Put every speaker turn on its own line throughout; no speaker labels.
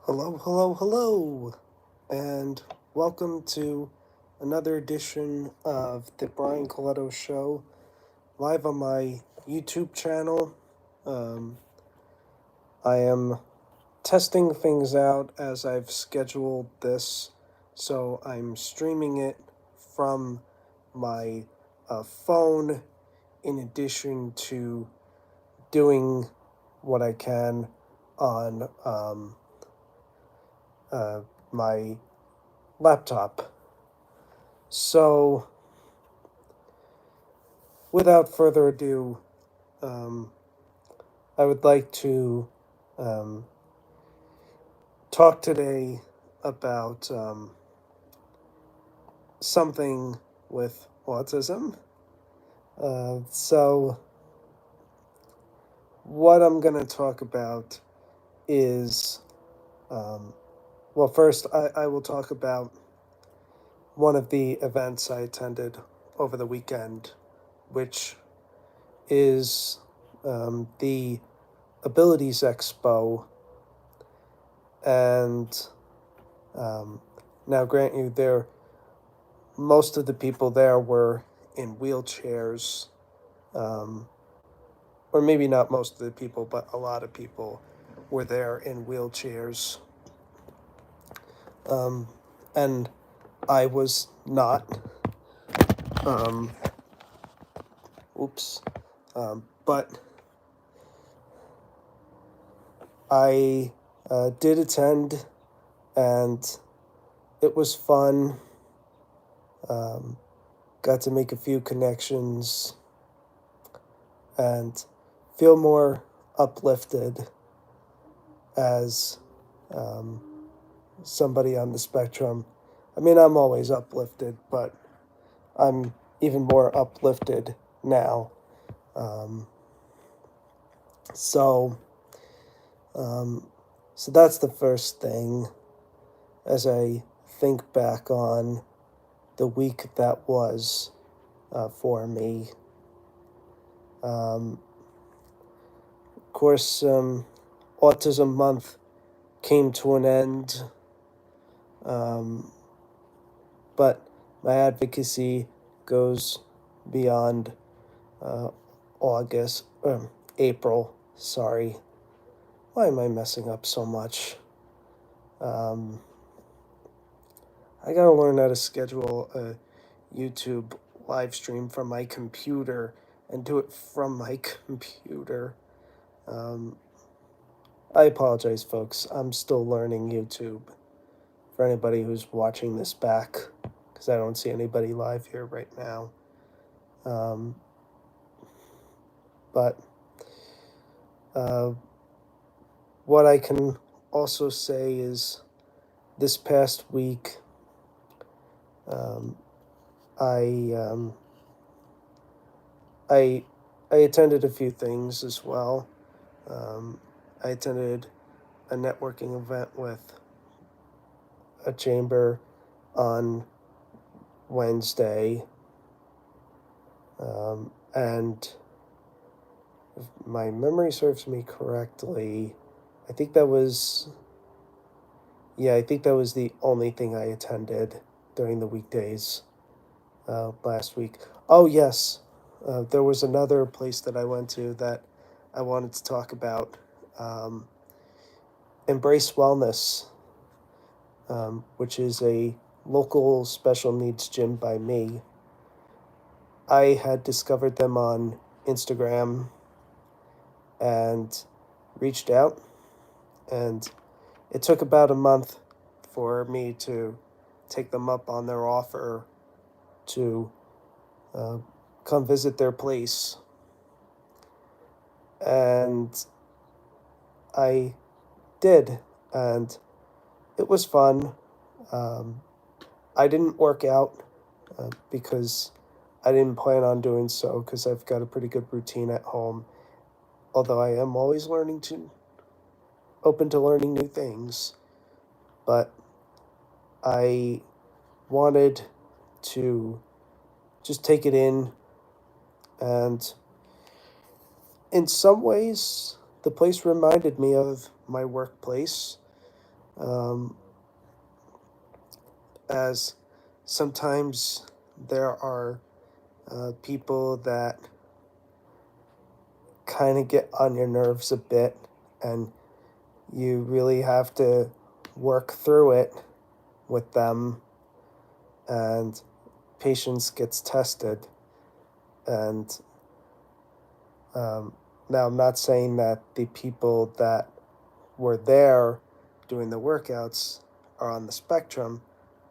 Hello, hello, hello, and welcome to another edition of the Brian Colletto Show, live on my YouTube channel. Um, I am testing things out as I've scheduled this, so I'm streaming it from my phone in addition to doing what I can on uh, my laptop. So, without further ado, um, I would like to um, talk today about something with autism. So, what I'm going to talk about is, um, well, first, I will talk about one of the events I attended over the weekend, which is the Abilities Expo. And now, grant you, most of the people there were in wheelchairs, um, or maybe not most of the people, but a lot of people were there in wheelchairs. Um, and I was not. Um, oops. But I did attend, and it was fun. Um, got to make a few connections and feel more uplifted as um, somebody on the spectrum. I mean, I'm always uplifted, but I'm even more uplifted now. Um, so, um, so that's the first thing as I think back on the week that was for me. Of course, Autism Month came to an end, um, but my advocacy goes beyond uh, August, April. Sorry, why am I messing up so much? Um, I gotta learn how to schedule a YouTube live stream from my computer and do it from my computer. Um, I apologize, folks. I'm still learning YouTube. For anybody who's watching this back, because I don't see anybody live here right now. Um, but uh, what I can also say is this past week, um, I, um, I I attended a few things as well. I attended a networking event with a chamber on Wednesday, and if my memory serves me correctly, I think that was, yeah, I think that was the only thing I attended during the weekdays last week. Oh, yes, there was another place that I went to that I wanted to talk about. Um, Embrace Wellness, which is a local special needs gym by me. I had discovered them on Instagram and reached out, and it took about a month for me to take them up on their offer to uh, come visit their place. And I did, and it was fun. Um, I didn't work out because I didn't plan on doing so because I've got a pretty good routine at home. Although I am always open to learning new things, but I wanted to just take it in. And in some ways, the place reminded me of my workplace. um, as sometimes there are people that kind of get on your nerves a bit, and you really have to work through it with them, and patience gets tested. And now, I'm not saying that the people that were there doing the workouts are on the spectrum.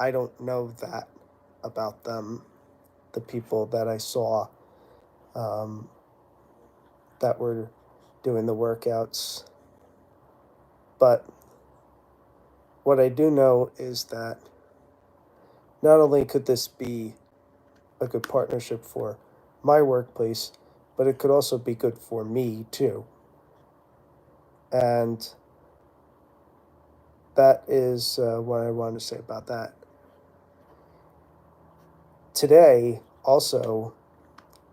I don't know that about them, the people that I saw um, that were doing the workouts. But what I do know is that not only could this be a good partnership for my workplace, but it could also be good for me too. And that is what I want to say about that. Today, also,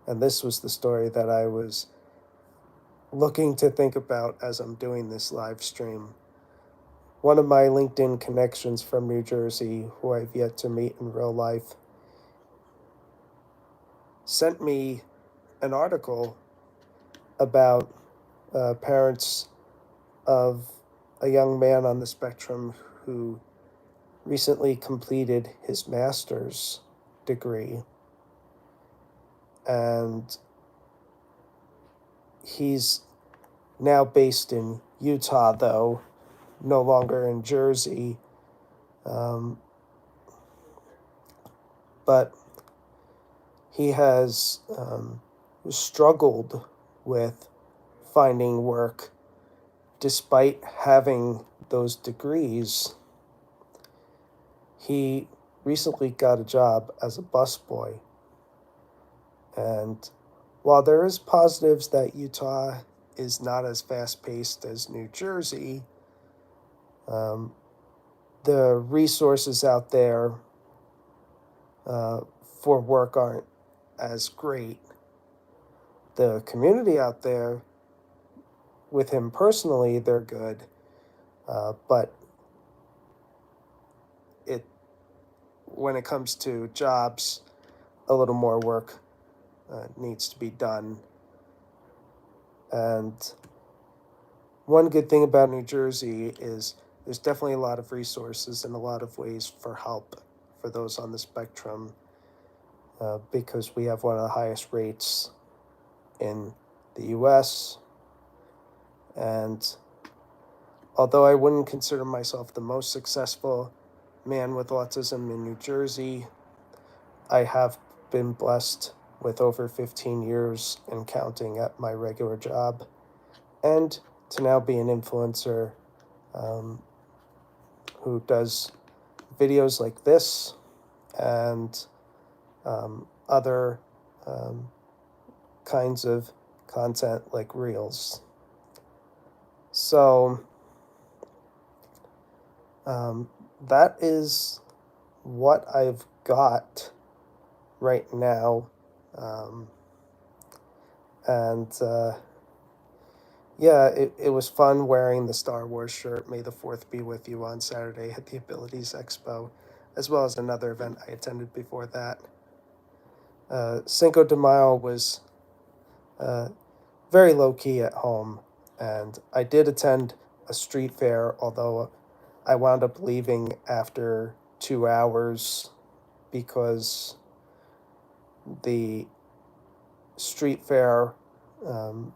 and this was the story that I was looking to think about as I'm doing this live stream. One of my LinkedIn connections from New Jersey, who I've yet to meet in real life, sent me an article about parents of a young man on the spectrum who recently completed his master's degree. And he's now based in Utah, though, no longer in Jersey. Um, but he has struggled with finding work despite having those degrees. He recently got a job as a busboy. And while there is positives that Utah is not as fast-paced as New Jersey, um, the resources out there uh, for work aren't as great. The community out there, with him personally, they're good, but it when it comes to jobs, a little more work needs to be done. And one good thing about New Jersey is there's definitely a lot of resources and a lot of ways for help for those on the spectrum, because we have one of the highest rates in the US. And although I wouldn't consider myself the most successful man with autism in New Jersey, I have been blessed with over 15 years and counting at my regular job, and to now be an influencer um, who does videos like this and other um, kinds of content like Reels. So that is what I've got right now. Um, and yeah, it was fun wearing the Star Wars shirt, May the 4th be with you, on Saturday at the Abilities Expo, as well as another event I attended before that. Cinco de Mayo was uh, very low-key at home, and I did attend a street fair, although I wound up leaving after 2 hours because the street fair um,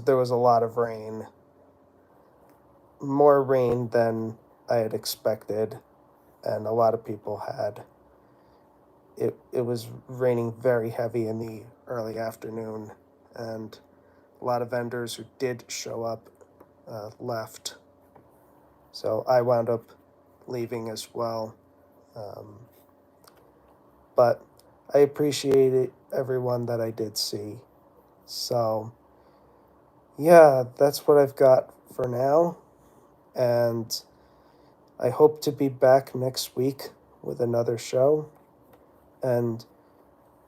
there was a lot of rain, more rain than I had expected, and a lot of people had. It was raining very heavy in the early afternoon, and a lot of vendors who did show up left. So I wound up leaving as well. Um, but I appreciated everyone that I did see. So yeah, that's what I've got for now. And I hope to be back next week with another show. And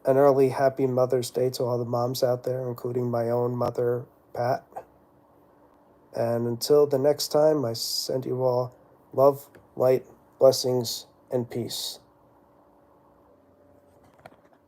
an early happy Mother's Day to all the moms out there, including my own mother, Pat. And until the next time, I send you all love, light, blessings, and peace.